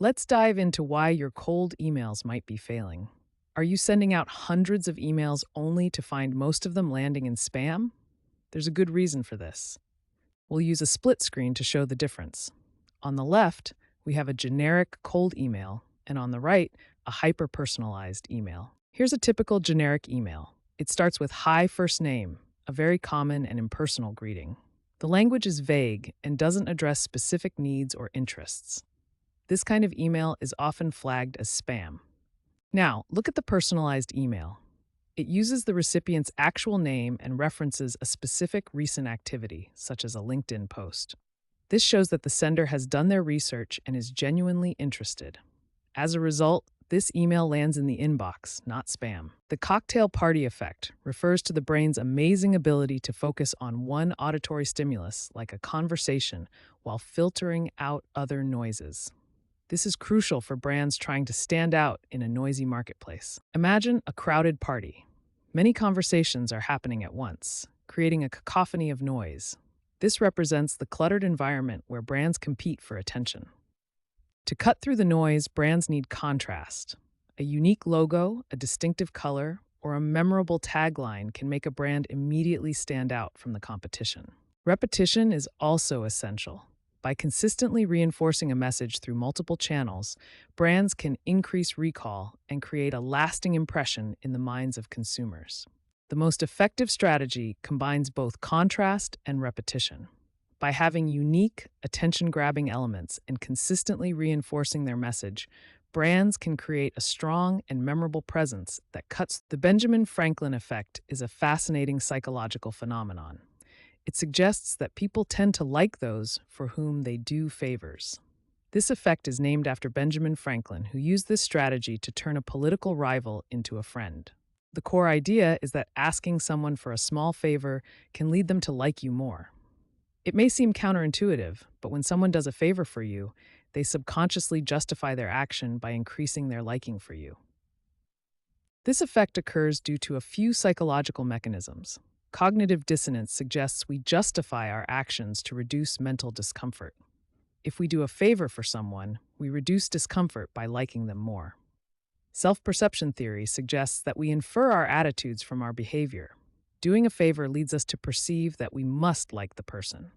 Let's dive into why your cold emails might be failing. Are you sending out hundreds of emails only to find most of them landing in spam? There's a good reason for this. We'll use a split screen to show the difference. On the left, we have a generic cold email, and on the right, a hyper-personalized email. Here's a typical generic email. It starts with "Hi, first name," a very common and impersonal greeting. The language is vague and doesn't address specific needs or interests. This kind of email is often flagged as spam. Now, look at the personalized email. It uses the recipient's actual name and references a specific recent activity, such as a LinkedIn post. This shows that the sender has done their research and is genuinely interested. As a result, this email lands in the inbox, not spam. The cocktail party effect refers to the brain's amazing ability to focus on one auditory stimulus, like a conversation, while filtering out other noises. This is crucial for brands trying to stand out in a noisy marketplace. Imagine a crowded party. Many conversations are happening at once, creating a cacophony of noise. This represents the cluttered environment where brands compete for attention. To cut through the noise, brands need contrast. A unique logo, a distinctive color, or a memorable tagline can make a brand immediately stand out from the competition. Repetition is also essential. By consistently reinforcing a message through multiple channels, brands can increase recall and create a lasting impression in the minds of consumers. The most effective strategy combines both contrast and repetition. By having unique, attention-grabbing elements and consistently reinforcing their message, brands can create a strong and memorable presence that cuts. The Benjamin Franklin effect is a fascinating psychological phenomenon. It suggests that people tend to like those for whom they do favors. This effect is named after Benjamin Franklin, who used this strategy to turn a political rival into a friend. The core idea is that asking someone for a small favor can lead them to like you more. It may seem counterintuitive, but when someone does a favor for you, they subconsciously justify their action by increasing their liking for you. This effect occurs due to a few psychological mechanisms. Cognitive dissonance suggests we justify our actions to reduce mental discomfort. If we do a favor for someone, we reduce discomfort by liking them more. Self-perception theory suggests that we infer our attitudes from our behavior. Doing a favor leads us to perceive that we must like the person.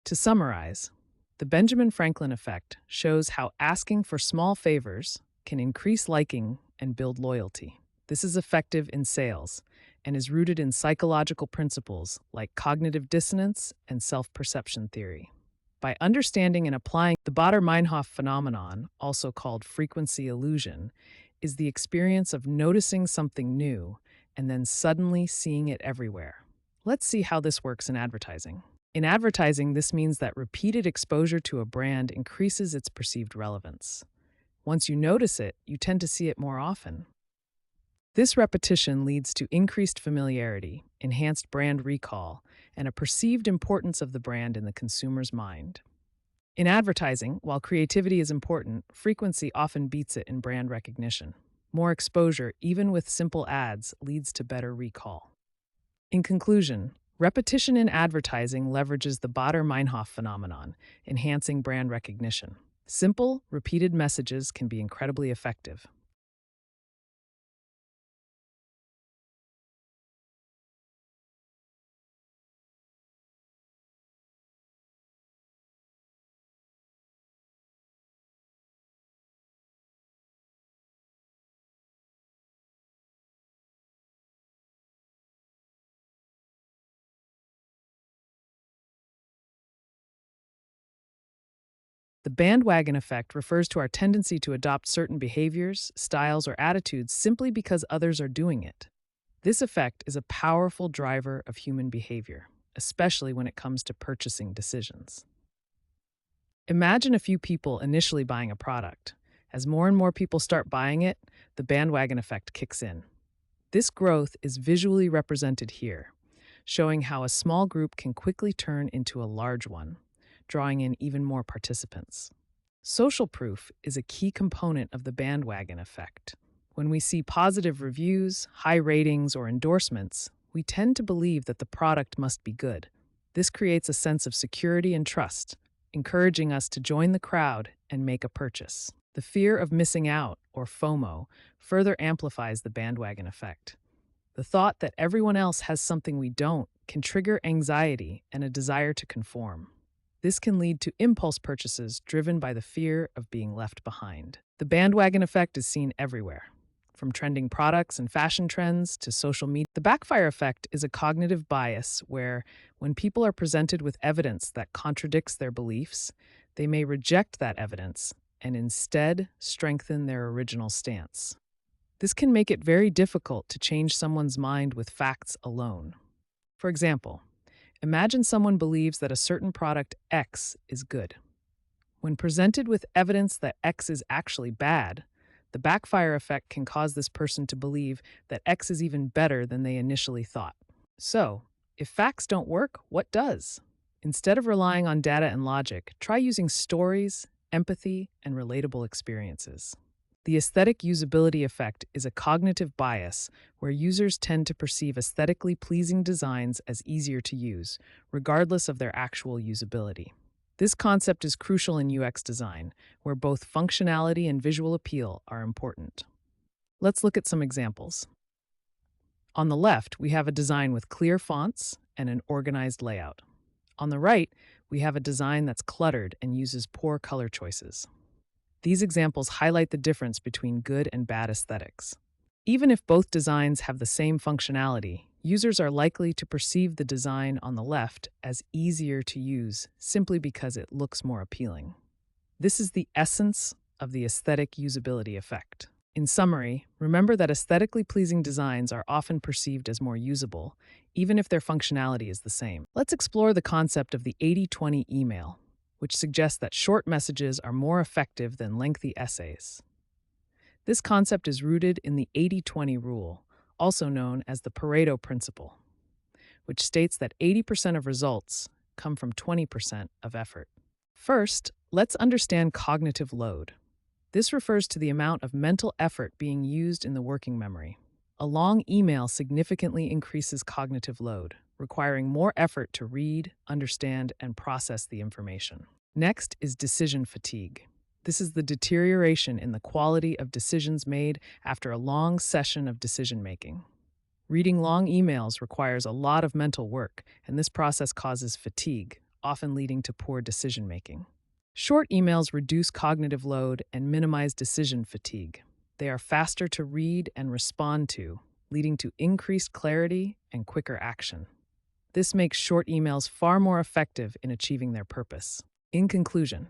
To summarize, the Benjamin Franklin effect shows how asking for small favors can increase liking and build loyalty. This is effective in sales and is rooted in psychological principles like cognitive dissonance and self-perception theory. By understanding and applying the Baader-Meinhof phenomenon, also called frequency illusion, is the experience of noticing something new and then suddenly seeing it everywhere. Let's see how this works in advertising. In advertising, this means that repeated exposure to a brand increases its perceived relevance. Once you notice it, you tend to see it more often. This repetition leads to increased familiarity, enhanced brand recall, and a perceived importance of the brand in the consumer's mind. In advertising, while creativity is important, frequency often beats it in brand recognition. More exposure, even with simple ads, leads to better recall. In conclusion, repetition in advertising leverages the Baader-Meinhof phenomenon, enhancing brand recognition. Simple, repeated messages can be incredibly effective. The bandwagon effect refers to our tendency to adopt certain behaviors, styles, or attitudes simply because others are doing it. This effect is a powerful driver of human behavior, especially when it comes to purchasing decisions. Imagine a few people initially buying a product. As more and more people start buying it, the bandwagon effect kicks in. This growth is visually represented here, showing how a small group can quickly turn into a large one, drawing in even more participants. Social proof is a key component of the bandwagon effect. When we see positive reviews, high ratings, or endorsements, we tend to believe that the product must be good. This creates a sense of security and trust, encouraging us to join the crowd and make a purchase. The fear of missing out, or FOMO, further amplifies the bandwagon effect. The thought that everyone else has something we don't can trigger anxiety and a desire to conform. This can lead to impulse purchases driven by the fear of being left behind. The bandwagon effect is seen everywhere, from trending products and fashion trends to social media. The backfire effect is a cognitive bias where, when people are presented with evidence that contradicts their beliefs, they may reject that evidence and instead strengthen their original stance. This can make it very difficult to change someone's mind with facts alone. For example, imagine someone believes that a certain product X is good. When presented with evidence that X is actually bad, the backfire effect can cause this person to believe that X is even better than they initially thought. So, if facts don't work, what does? Instead of relying on data and logic, try using stories, empathy, and relatable experiences. The aesthetic usability effect is a cognitive bias where users tend to perceive aesthetically pleasing designs as easier to use, regardless of their actual usability. This concept is crucial in UX design, where both functionality and visual appeal are important. Let's look at some examples. On the left, we have a design with clear fonts and an organized layout. On the right, we have a design that's cluttered and uses poor color choices. These examples highlight the difference between good and bad aesthetics. Even if both designs have the same functionality, users are likely to perceive the design on the left as easier to use simply because it looks more appealing. This is the essence of the aesthetic usability effect. In summary, remember that aesthetically pleasing designs are often perceived as more usable, even if their functionality is the same. Let's explore the concept of the 80-20 email, which suggests that short messages are more effective than lengthy essays. This concept is rooted in the 80-20 rule, also known as the Pareto principle, which states that 80% of results come from 20% of effort. First, let's understand cognitive load. This refers to the amount of mental effort being used in the working memory. A long email significantly increases cognitive load, requiring more effort to read, understand, and process the information. Next is decision fatigue. This is the deterioration in the quality of decisions made after a long session of decision-making. Reading long emails requires a lot of mental work, and this process causes fatigue, often leading to poor decision-making. Short emails reduce cognitive load and minimize decision fatigue. They are faster to read and respond to, leading to increased clarity and quicker action. This makes short emails far more effective in achieving their purpose. In conclusion,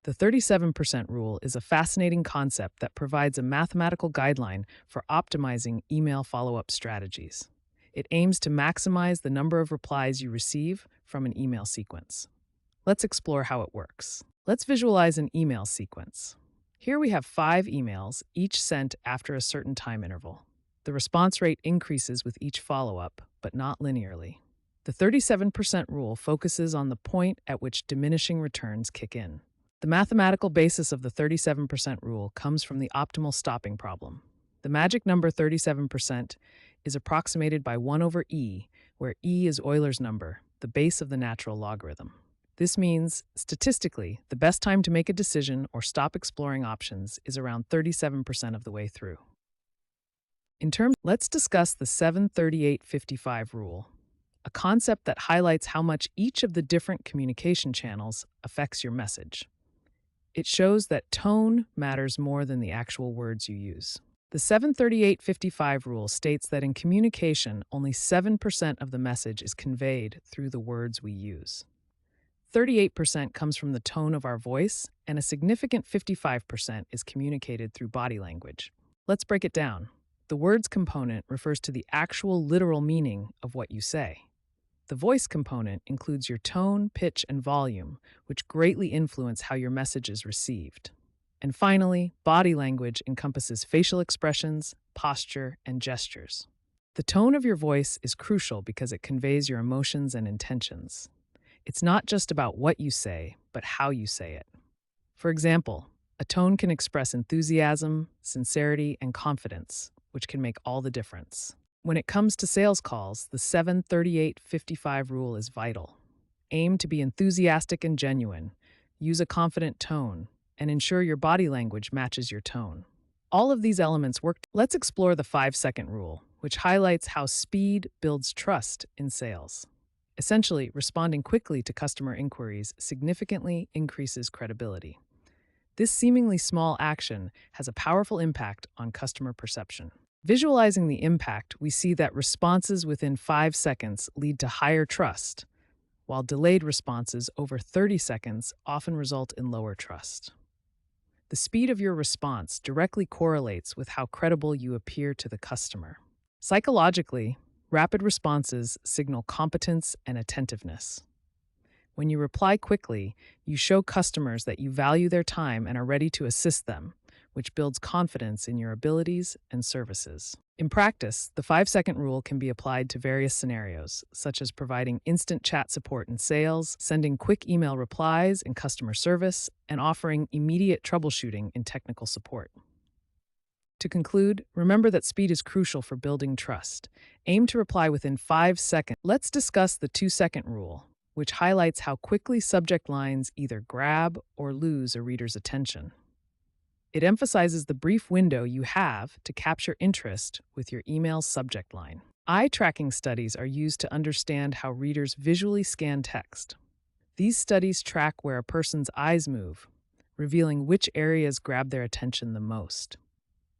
the 37% rule is a fascinating concept that provides a mathematical guideline for optimizing email follow-up strategies. It aims to maximize the number of replies you receive from an email sequence. Let's explore how it works. Let's visualize an email sequence. Here we have 5 emails, each sent after a certain time interval. The response rate increases with each follow-up, but not linearly. The 37% rule focuses on the point at which diminishing returns kick in. The mathematical basis of the 37% rule comes from the optimal stopping problem. The magic number 37% is approximated by 1 over e, where e is Euler's number, the base of the natural logarithm. This means, statistically, the best time to make a decision or stop exploring options is around 37% of the way through. Let's discuss the 7-38-55 rule, a concept that highlights how much each of the different communication channels affects your message. It shows that tone matters more than the actual words you use. The 7-38-55 rule states that in communication, only 7% of the message is conveyed through the words we use. 38% comes from the tone of our voice, and a significant 55% is communicated through body language. Let's break it down. The words component refers to the actual literal meaning of what you say. The voice component includes your tone, pitch, and volume, which greatly influence how your message is received. And finally, body language encompasses facial expressions, posture, and gestures. The tone of your voice is crucial because it conveys your emotions and intentions. It's not just about what you say, but how you say it. For example, a tone can express enthusiasm, sincerity, and confidence, which can make all the difference. When it comes to sales calls, the 7-38-55 rule is vital. Aim to be enthusiastic and genuine. Use a confident tone. and ensure your body language matches your tone. All of these elements work. Let's explore the 5-second rule, which highlights how speed builds trust in sales. Essentially, responding quickly to customer inquiries significantly increases credibility. This seemingly small action has a powerful impact on customer perception. Visualizing the impact, we see that responses within 5 seconds lead to higher trust, while delayed responses over 30 seconds often result in lower trust. The speed of your response directly correlates with how credible you appear to the customer. Psychologically, rapid responses signal competence and attentiveness. When you reply quickly, you show customers that you value their time and are ready to assist them, which builds confidence in your abilities and services. In practice, the 5-second rule can be applied to various scenarios, such as providing instant chat support in sales, sending quick email replies in customer service, and offering immediate troubleshooting in technical support. To conclude, remember that speed is crucial for building trust. Aim to reply within 5 seconds. Let's discuss the 2-second rule, which highlights how quickly subject lines either grab or lose a reader's attention. It emphasizes the brief window you have to capture interest with your email's subject line. Eye tracking studies are used to understand how readers visually scan text. These studies track where a person's eyes move, revealing which areas grab their attention the most.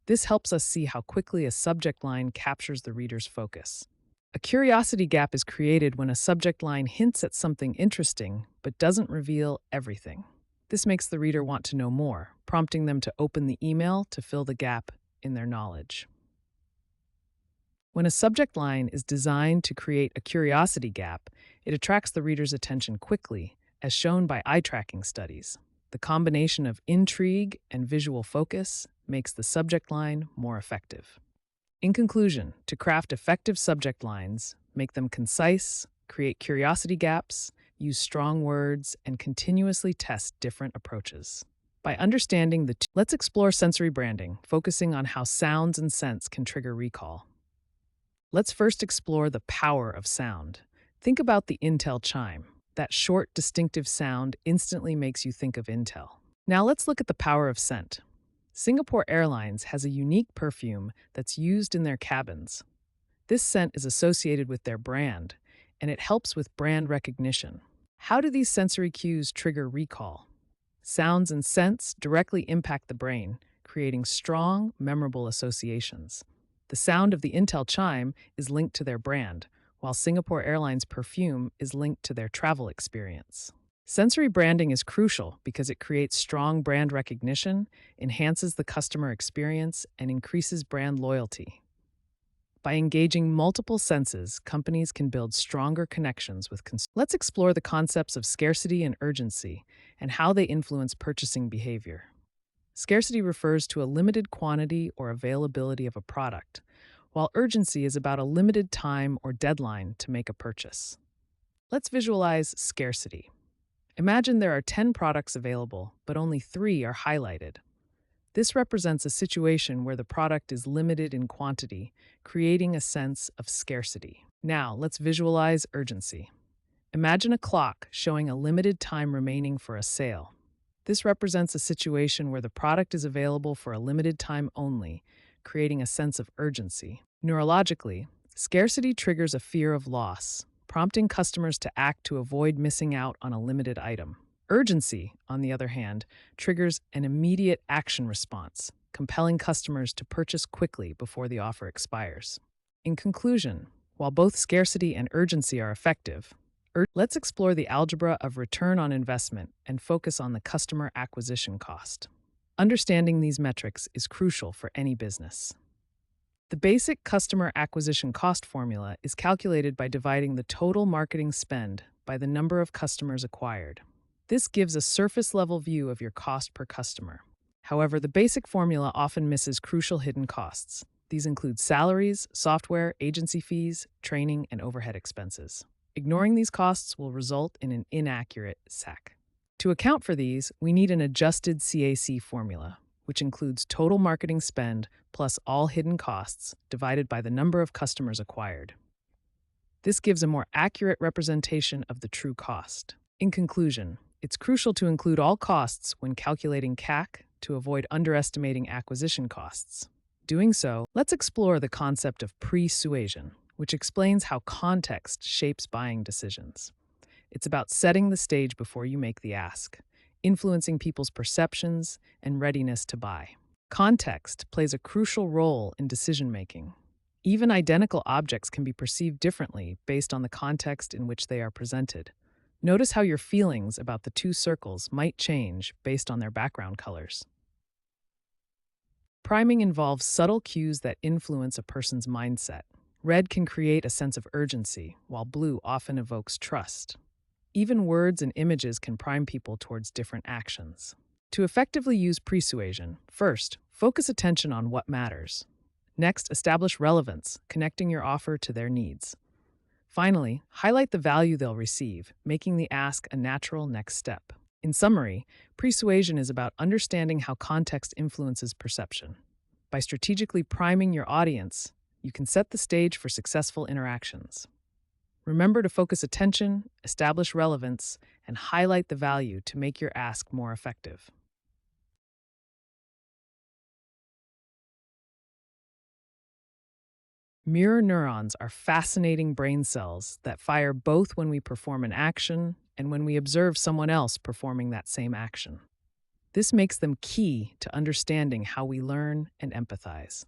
This helps us see how quickly a subject line captures the reader's focus. A curiosity gap is created when a subject line hints at something interesting but doesn't reveal everything. This makes the reader want to know more, prompting them to open the email to fill the gap in their knowledge. When a subject line is designed to create a curiosity gap, it attracts the reader's attention quickly, as shown by eye tracking studies. The combination of intrigue and visual focus makes the subject line more effective. In conclusion, to craft effective subject lines, make them concise, create curiosity gaps, use strong words, and continuously test different approaches. By understanding let's explore sensory branding, focusing on how sounds and scents can trigger recall. Let's first explore the power of sound. Think about the Intel chime. That short, distinctive sound instantly makes you think of Intel. Now let's look at the power of scent. Singapore Airlines has a unique perfume that's used in their cabins. This scent is associated with their brand, and it helps with brand recognition. How do these sensory cues trigger recall? Sounds and scents directly impact the brain, creating strong, memorable associations. The sound of the Intel chime is linked to their brand, while Singapore Airlines perfume is linked to their travel experience. Sensory branding is crucial because it creates strong brand recognition, enhances the customer experience, and increases brand loyalty. By engaging multiple senses, companies can build stronger connections with consumers. Let's explore the concepts of scarcity and urgency and how they influence purchasing behavior. Scarcity refers to a limited quantity or availability of a product, while urgency is about a limited time or deadline to make a purchase. Let's visualize scarcity. Imagine there are 10 products available, but only 3 are highlighted. This represents a situation where the product is limited in quantity, creating a sense of scarcity. Now, let's visualize urgency. Imagine a clock showing a limited time remaining for a sale. This represents a situation where the product is available for a limited time only, creating a sense of urgency. Neurologically, scarcity triggers a fear of loss, prompting customers to act to avoid missing out on a limited item. Urgency, on the other hand, triggers an immediate action response, compelling customers to purchase quickly before the offer expires. In conclusion, while both scarcity and urgency are effective, let's explore the algebra of return on investment and focus on the customer acquisition cost. Understanding these metrics is crucial for any business. The basic customer acquisition cost formula is calculated by dividing the total marketing spend by the number of customers acquired. This gives a surface-level view of your cost per customer. However, the basic formula often misses crucial hidden costs. These include salaries, software, agency fees, training, and overhead expenses. Ignoring these costs will result in an inaccurate SAC. To account for these, we need an adjusted CAC formula, which includes total marketing spend plus all hidden costs divided by the number of customers acquired. This gives a more accurate representation of the true cost. In conclusion, It's crucial to include all costs when calculating CAC to avoid underestimating acquisition costs. Doing so, let's explore the concept of persuasion, which explains how context shapes buying decisions. It's about setting the stage before you make the ask, influencing people's perceptions and readiness to buy. Context plays a crucial role in decision making. Even identical objects can be perceived differently based on the context in which they are presented. Notice how your feelings about the two circles might change based on their background colors. Priming involves subtle cues that influence a person's mindset. Red can create a sense of urgency, while blue often evokes trust. Even words and images can prime people towards different actions. To effectively use persuasion, first, focus attention on what matters. Next, establish relevance, connecting your offer to their needs. Finally, highlight the value they'll receive, making the ask a natural next step. In summary, persuasion is about understanding how context influences perception. By strategically priming your audience, you can set the stage for successful interactions. Remember to focus attention, establish relevance, and highlight the value to make your ask more effective. Mirror neurons are fascinating brain cells that fire both when we perform an action and when we observe someone else performing that same action. This makes them key to understanding how we learn and empathize.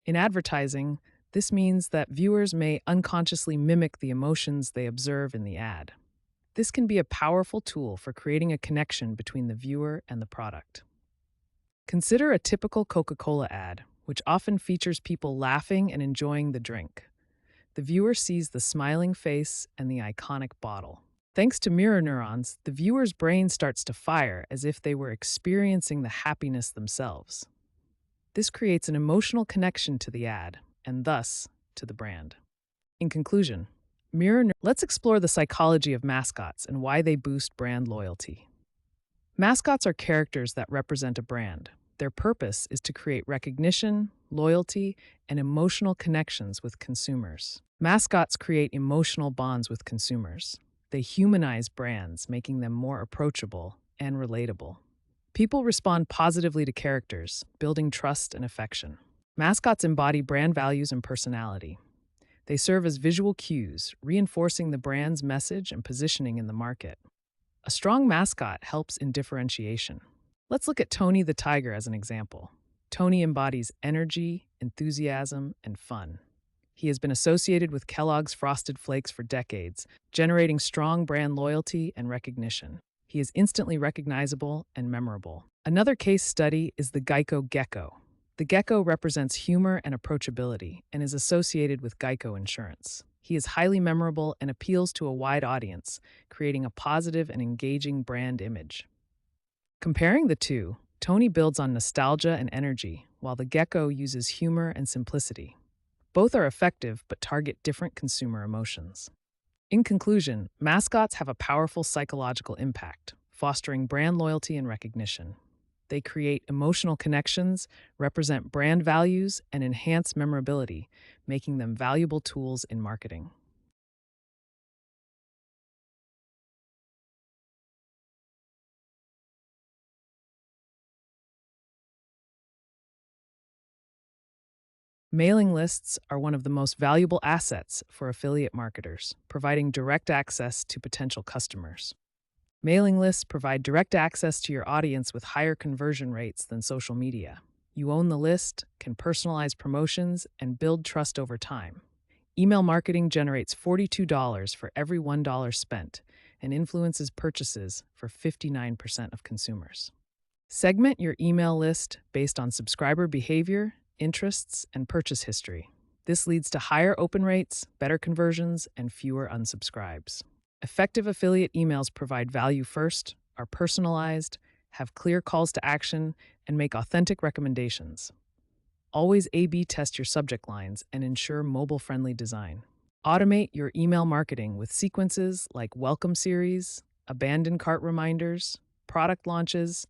In advertising, this means that viewers may unconsciously mimic the emotions they observe in the ad. This can be a powerful tool for creating a connection between the viewer and the product. Consider a typical Coca-Cola ad, which often features people laughing and enjoying the drink. The viewer sees the smiling face and the iconic bottle. Thanks to mirror neurons, the viewer's brain starts to fire as if they were experiencing the happiness themselves. This creates an emotional connection to the ad, and thus to the brand. In conclusion, let's explore the psychology of mascots and why they boost brand loyalty. Mascots are characters that represent a brand. Their purpose is to create recognition, loyalty, and emotional connections with consumers. Mascots create emotional bonds with consumers. They humanize brands, making them more approachable and relatable. People respond positively to characters, building trust and affection. Mascots embody brand values and personality. They serve as visual cues, reinforcing the brand's message and positioning in the market. A strong mascot helps in differentiation. Let's look at Tony the Tiger as an example. Tony embodies energy, enthusiasm, and fun. He has been associated with Kellogg's Frosted Flakes for decades, generating strong brand loyalty and recognition. He is instantly recognizable and memorable. Another case study is the Geico Gecko. The gecko represents humor and approachability and is associated with Geico Insurance. He is highly memorable and appeals to a wide audience, creating a positive and engaging brand image. Comparing the two, Tony builds on nostalgia and energy, while the gecko uses humor and simplicity. Both are effective but target different consumer emotions. In conclusion, mascots have a powerful psychological impact, fostering brand loyalty and recognition. They create emotional connections, represent brand values, and enhance memorability, making them valuable tools in marketing. Mailing lists are one of the most valuable assets for affiliate marketers, providing direct access to potential customers. Mailing lists provide direct access to your audience with higher conversion rates than social media. You own the list, can personalize promotions, and build trust over time. Email marketing generates $42 for every $1 spent and influences purchases for 59% of consumers. Segment your email list based on subscriber behavior, interests, and purchase history. This leads to higher open rates, better conversions, and fewer unsubscribes. Effective affiliate emails provide value first, are personalized, have clear calls to action, and make authentic recommendations. Always A/B test your subject lines and ensure mobile-friendly design. Automate your email marketing with sequences like welcome series, abandoned cart reminders, product launches,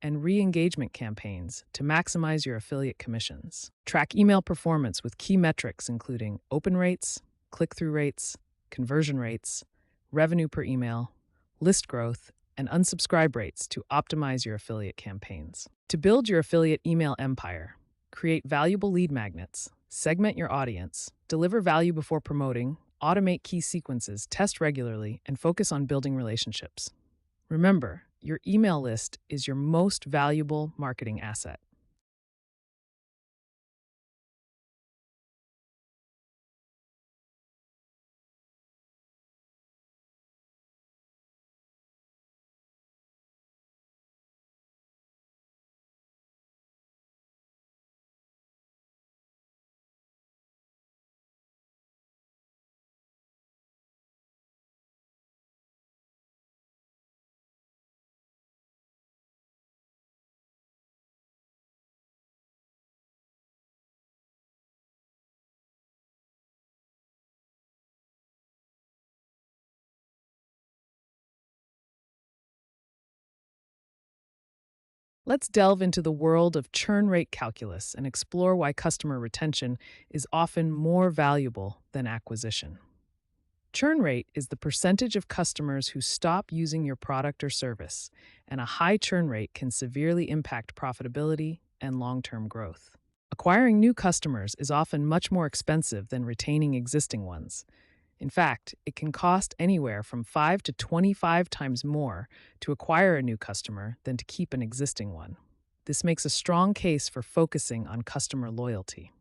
and re-engagement campaigns to maximize your affiliate commissions. Track email performance with key metrics including open rates, click-through rates, conversion rates, revenue per email, list growth, and unsubscribe rates to optimize your affiliate campaigns. To build your affiliate email empire, create valuable lead magnets, segment your audience, deliver value before promoting, automate key sequences, test regularly, and focus on building relationships. Remember, your email list is your most valuable marketing asset. Let's delve into the world of churn rate calculus and explore why customer retention is often more valuable than acquisition. Churn rate is the percentage of customers who stop using your product or service, and a high churn rate can severely impact profitability and long-term growth. Acquiring new customers is often much more expensive than retaining existing ones. In fact, it can cost anywhere from 5 to 25 times more to acquire a new customer than to keep an existing one. This makes a strong case for focusing on customer loyalty.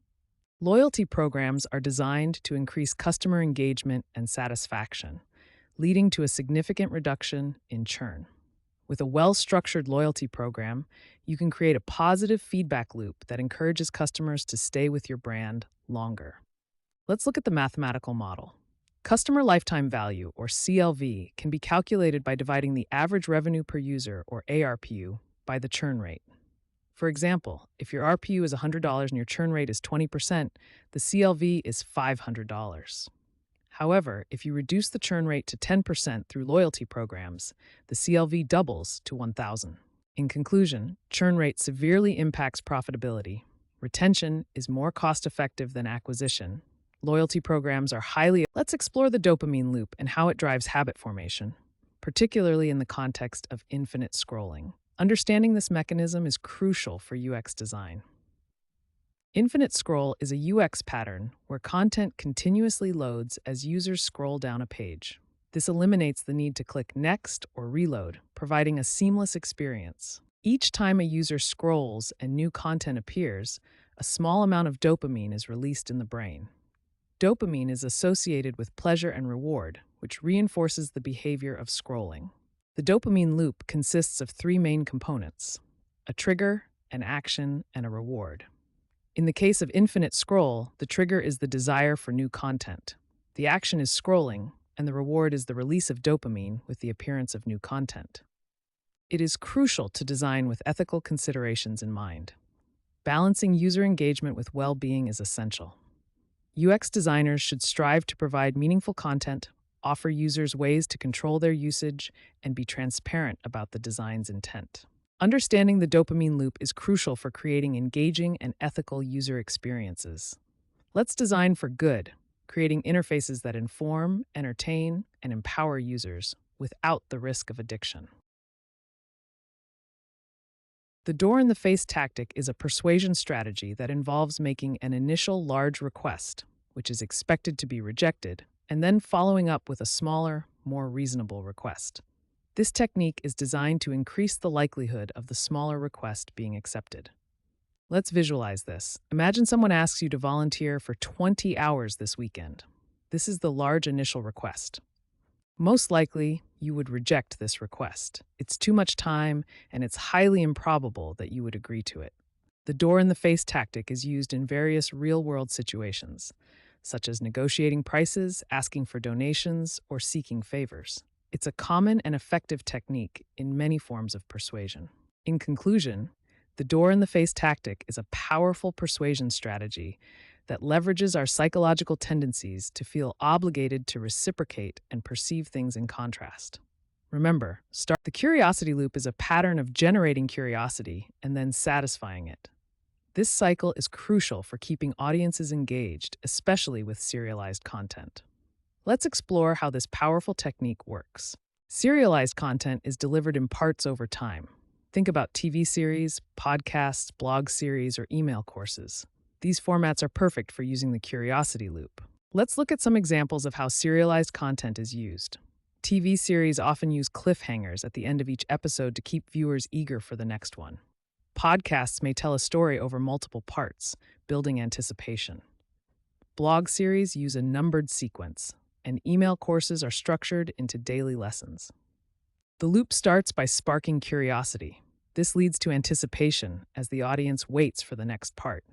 Loyalty programs are designed to increase customer engagement and satisfaction, leading to a significant reduction in churn. With a well-structured loyalty program, you can create a positive feedback loop that encourages customers to stay with your brand longer. Let's look at the mathematical model. Customer lifetime value, or CLV, can be calculated by dividing the average revenue per user, or ARPU, by the churn rate. For example, if your RPU is $100 and your churn rate is 20%, the CLV is $500. However, if you reduce the churn rate to 10% through loyalty programs, the CLV doubles to $1,000. In conclusion, churn rate severely impacts profitability. Retention is more cost-effective than acquisition. Loyalty programs are highly... Let's explore the dopamine loop and how it drives habit formation, particularly in the context of infinite scrolling. Understanding this mechanism is crucial for UX design. Infinite scroll is a UX pattern where content continuously loads as users scroll down a page. This eliminates the need to click next or reload, providing a seamless experience. Each time a user scrolls and new content appears, a small amount of dopamine is released in the brain. Dopamine is associated with pleasure and reward, which reinforces the behavior of scrolling. The dopamine loop consists of three main components: a trigger, an action, and a reward. In the case of infinite scroll, the trigger is the desire for new content. The action is scrolling, and the reward is the release of dopamine with the appearance of new content. It is crucial to design with ethical considerations in mind. Balancing user engagement with well-being is essential. UX designers should strive to provide meaningful content, offer users ways to control their usage, and be transparent about the design's intent. Understanding the dopamine loop is crucial for creating engaging and ethical user experiences. Let's design for good, creating interfaces that inform, entertain, and empower users without the risk of addiction. The door-in-the-face tactic is a persuasion strategy that involves making an initial large request, which is expected to be rejected, and then following up with a smaller, more reasonable request. This technique is designed to increase the likelihood of the smaller request being accepted. Let's visualize this. Imagine someone asks you to volunteer for 20 hours this weekend. This is the large initial request. Most likely, you would reject this request. It's too much time, and it's highly improbable that you would agree to it. The door-in-the-face tactic is used in various real-world situations, such as negotiating prices, asking for donations, or seeking favors. It's a common and effective technique in many forms of persuasion. In conclusion, the door-in-the-face tactic is a powerful persuasion strategy that leverages our psychological tendencies to feel obligated to reciprocate and perceive things in contrast. Remember, the curiosity loop is a pattern of generating curiosity and then satisfying it. This cycle is crucial for keeping audiences engaged, especially with serialized content. Let's explore how this powerful technique works. Serialized content is delivered in parts over time. Think about TV series, podcasts, blog series, or email courses. These formats are perfect for using the curiosity loop. Let's look at some examples of how serialized content is used. TV series often use cliffhangers at the end of each episode to keep viewers eager for the next one. Podcasts may tell a story over multiple parts, building anticipation. Blog series use a numbered sequence, and email courses are structured into daily lessons. The loop starts by sparking curiosity. This leads to anticipation as the audience waits for the next part.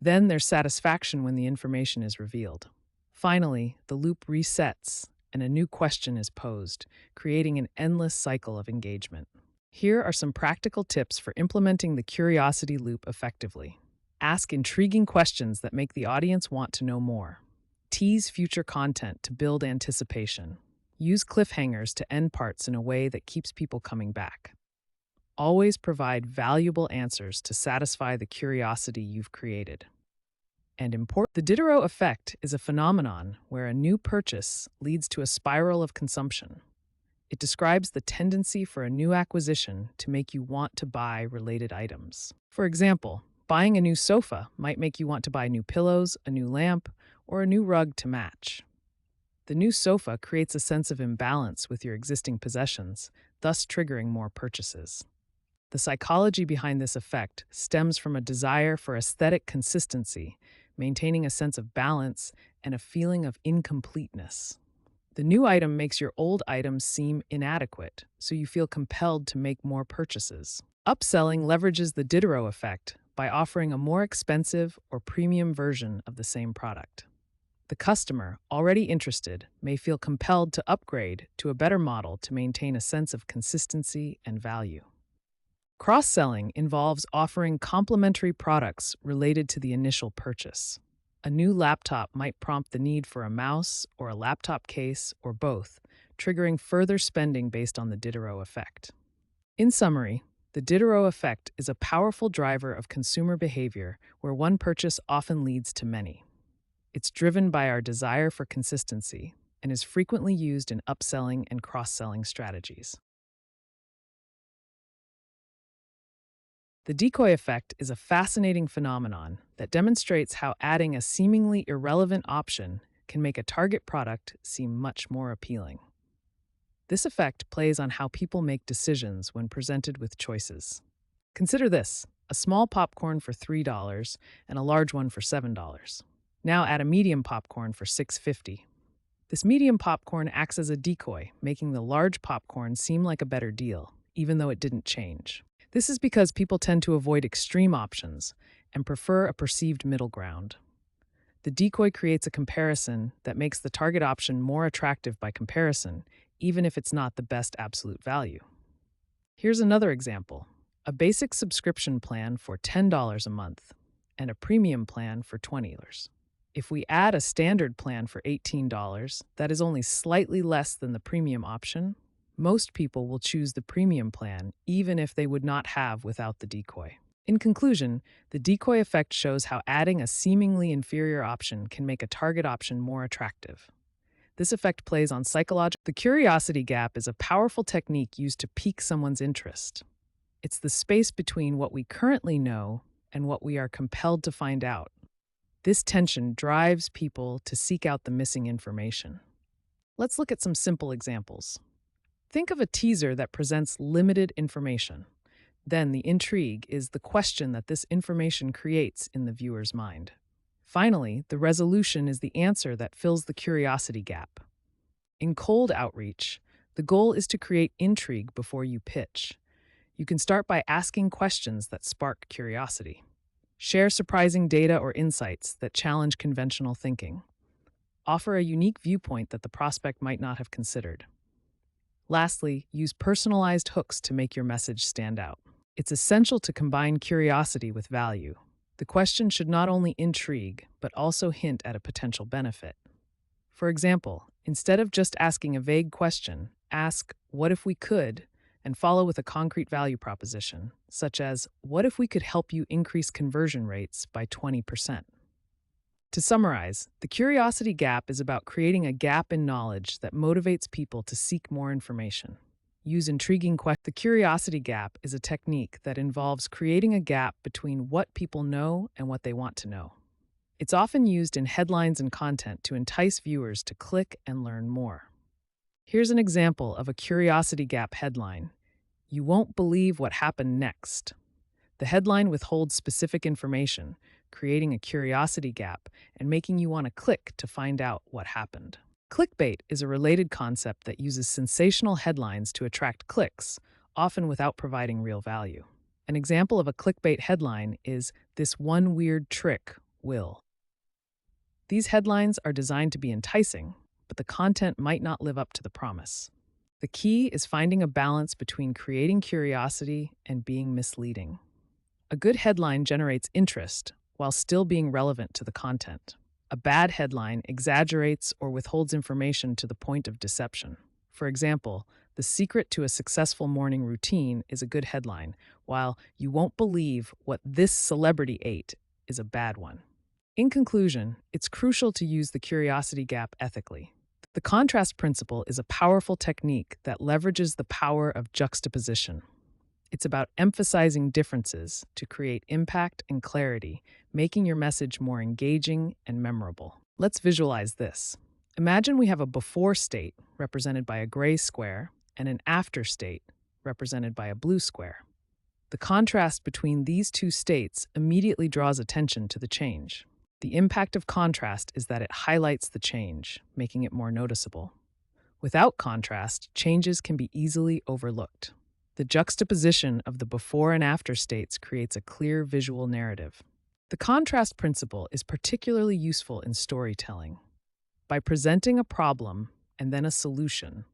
Then there's satisfaction when the information is revealed. Finally, the loop resets and a new question is posed, creating an endless cycle of engagement. Here are some practical tips for implementing the curiosity loop effectively. Ask intriguing questions that make the audience want to know more. Tease future content to build anticipation. Use cliffhangers to end parts in a way that keeps people coming back. Always provide valuable answers to satisfy the curiosity you've created. And the Diderot effect is a phenomenon where a new purchase leads to a spiral of consumption. It describes the tendency for a new acquisition to make you want to buy related items. For example, buying a new sofa might make you want to buy new pillows, a new lamp, or a new rug to match. The new sofa creates a sense of imbalance with your existing possessions, thus triggering more purchases. The psychology behind this effect stems from a desire for aesthetic consistency, maintaining a sense of balance and a feeling of incompleteness. The new item makes your old items seem inadequate, so you feel compelled to make more purchases. Upselling leverages the Diderot effect by offering a more expensive or premium version of the same product. The customer, already interested, may feel compelled to upgrade to a better model to maintain a sense of consistency and value. Cross-selling involves offering complementary products related to the initial purchase. A new laptop might prompt the need for a mouse or a laptop case or both, triggering further spending based on the Diderot effect. In summary, the Diderot effect is a powerful driver of consumer behavior where one purchase often leads to many. It's driven by our desire for consistency and is frequently used in upselling and cross-selling strategies. The decoy effect is a fascinating phenomenon that demonstrates how adding a seemingly irrelevant option can make a target product seem much more appealing. This effect plays on how people make decisions when presented with choices. Consider this: a small popcorn for $3 and a large one for $7. Now add a medium popcorn for $6.50. This medium popcorn acts as a decoy, making the large popcorn seem like a better deal, even though it didn't change. This is because people tend to avoid extreme options and prefer a perceived middle ground. The decoy creates a comparison that makes the target option more attractive by comparison, even if it's not the best absolute value. Here's another example: a basic subscription plan for $10 a month and a premium plan for $20. If we add a standard plan for $18 that is only slightly less than the premium option, most people will choose the premium plan even if they would not have without the decoy. In conclusion, the decoy effect shows how adding a seemingly inferior option can make a target option more attractive. This effect plays on psychological. The curiosity gap is a powerful technique used to pique someone's interest. It's the space between what we currently know and what we are compelled to find out. This tension drives people to seek out the missing information. Let's look at some simple examples. Think of a teaser that presents limited information. Then the intrigue is the question that this information creates in the viewer's mind. Finally, the resolution is the answer that fills the curiosity gap. In cold outreach, the goal is to create intrigue before you pitch. You can start by asking questions that spark curiosity. Share surprising data or insights that challenge conventional thinking. Offer a unique viewpoint that the prospect might not have considered. Lastly, use personalized hooks to make your message stand out. It's essential to combine curiosity with value. The question should not only intrigue, but also hint at a potential benefit. For example, instead of just asking a vague question, ask, "What if we could?" and follow with a concrete value proposition, such as, "What if we could help you increase conversion rates by 20%?" To summarize, the curiosity gap is about creating a gap in knowledge that motivates people to seek more information. Use intriguing questions. The curiosity gap is a technique that involves creating a gap between what people know and what they want to know. It's often used in headlines and content to entice viewers to click and learn more. Here's an example of a curiosity gap headline. You won't believe what happened next. The headline withholds specific information, creating a curiosity gap and making you want to click to find out what happened. Clickbait is a related concept that uses sensational headlines to attract clicks, often without providing real value. An example of a clickbait headline is "This one weird trick will." These headlines are designed to be enticing, but the content might not live up to the promise. The key is finding a balance between creating curiosity and being misleading. A good headline generates interest while still being relevant to the content. A bad headline exaggerates or withholds information to the point of deception. For example, "The secret to a successful morning routine" is a good headline, while "You won't believe what this celebrity ate" is a bad one. In conclusion, it's crucial to use the curiosity gap ethically. The contrast principle is a powerful technique that leverages the power of juxtaposition. It's about emphasizing differences to create impact and clarity, making your message more engaging and memorable. Let's visualize this. Imagine we have a before state, represented by a gray square, and an after state, represented by a blue square. The contrast between these two states immediately draws attention to the change. The impact of contrast is that it highlights the change, making it more noticeable. Without contrast, changes can be easily overlooked. The juxtaposition of the before and after states creates a clear visual narrative. The contrast principle is particularly useful in storytelling. By presenting a problem and then a solution,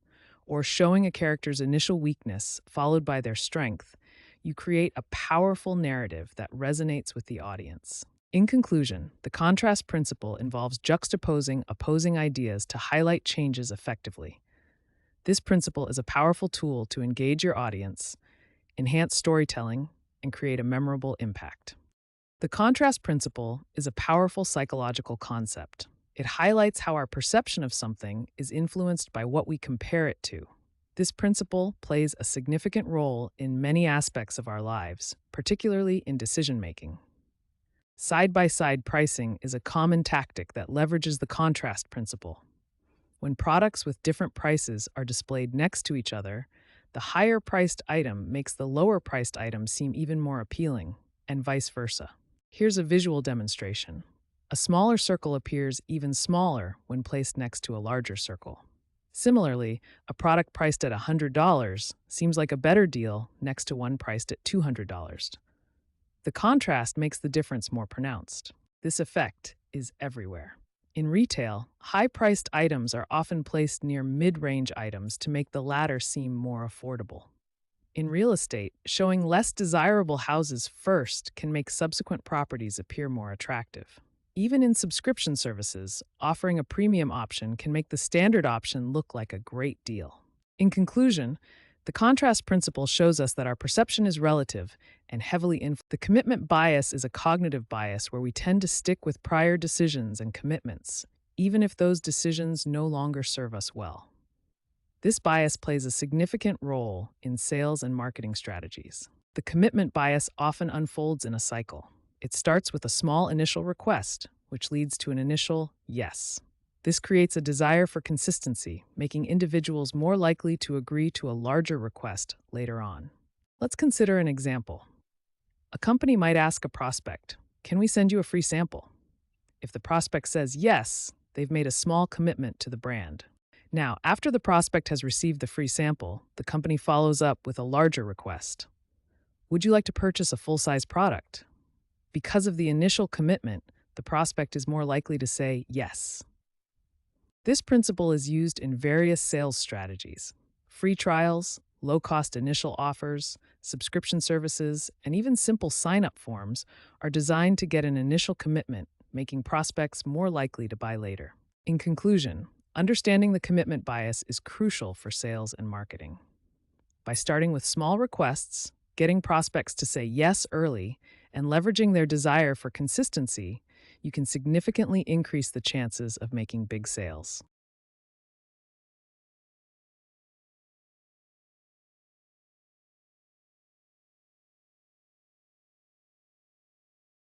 or showing a character's initial weakness followed by their strength, you create a powerful narrative that resonates with the audience. In conclusion, the contrast principle involves juxtaposing opposing ideas to highlight changes effectively. This principle is a powerful tool to engage your audience, enhance storytelling, and create a memorable impact. The contrast principle is a powerful psychological concept. It highlights how our perception of something is influenced by what we compare it to. This principle plays a significant role in many aspects of our lives, particularly in decision-making. Side-by-side pricing is a common tactic that leverages the contrast principle. When products with different prices are displayed next to each other, the higher-priced item makes the lower-priced item seem even more appealing, and vice versa. Here's a visual demonstration. A smaller circle appears even smaller when placed next to a larger circle. Similarly, a product priced at $100 seems like a better deal next to one priced at $200. The contrast makes the difference more pronounced. This effect is everywhere. In retail, high-priced items are often placed near mid-range items to make the latter seem more affordable. In real estate, showing less desirable houses first can make subsequent properties appear more attractive. Even in subscription services, offering a premium option can make the standard option look like a great deal. In conclusion, the contrast principle shows us that our perception is relative and heavily influenced. The commitment bias is a cognitive bias where we tend to stick with prior decisions and commitments, even if those decisions no longer serve us well. This bias plays a significant role in sales and marketing strategies. The commitment bias often unfolds in a cycle. It starts with a small initial request, which leads to an initial yes. This creates a desire for consistency, making individuals more likely to agree to a larger request later on. Let's consider an example. A company might ask a prospect, "Can we send you a free sample?" If the prospect says yes, they've made a small commitment to the brand. Now, after the prospect has received the free sample, the company follows up with a larger request. "Would you like to purchase a full-size product?" Because of the initial commitment, the prospect is more likely to say yes. This principle is used in various sales strategies. Free trials, low-cost initial offers, subscription services, and even simple sign-up forms are designed to get an initial commitment, making prospects more likely to buy later. In conclusion, understanding the commitment bias is crucial for sales and marketing. By starting with small requests, getting prospects to say yes early, and leveraging their desire for consistency, you can significantly increase the chances of making big sales.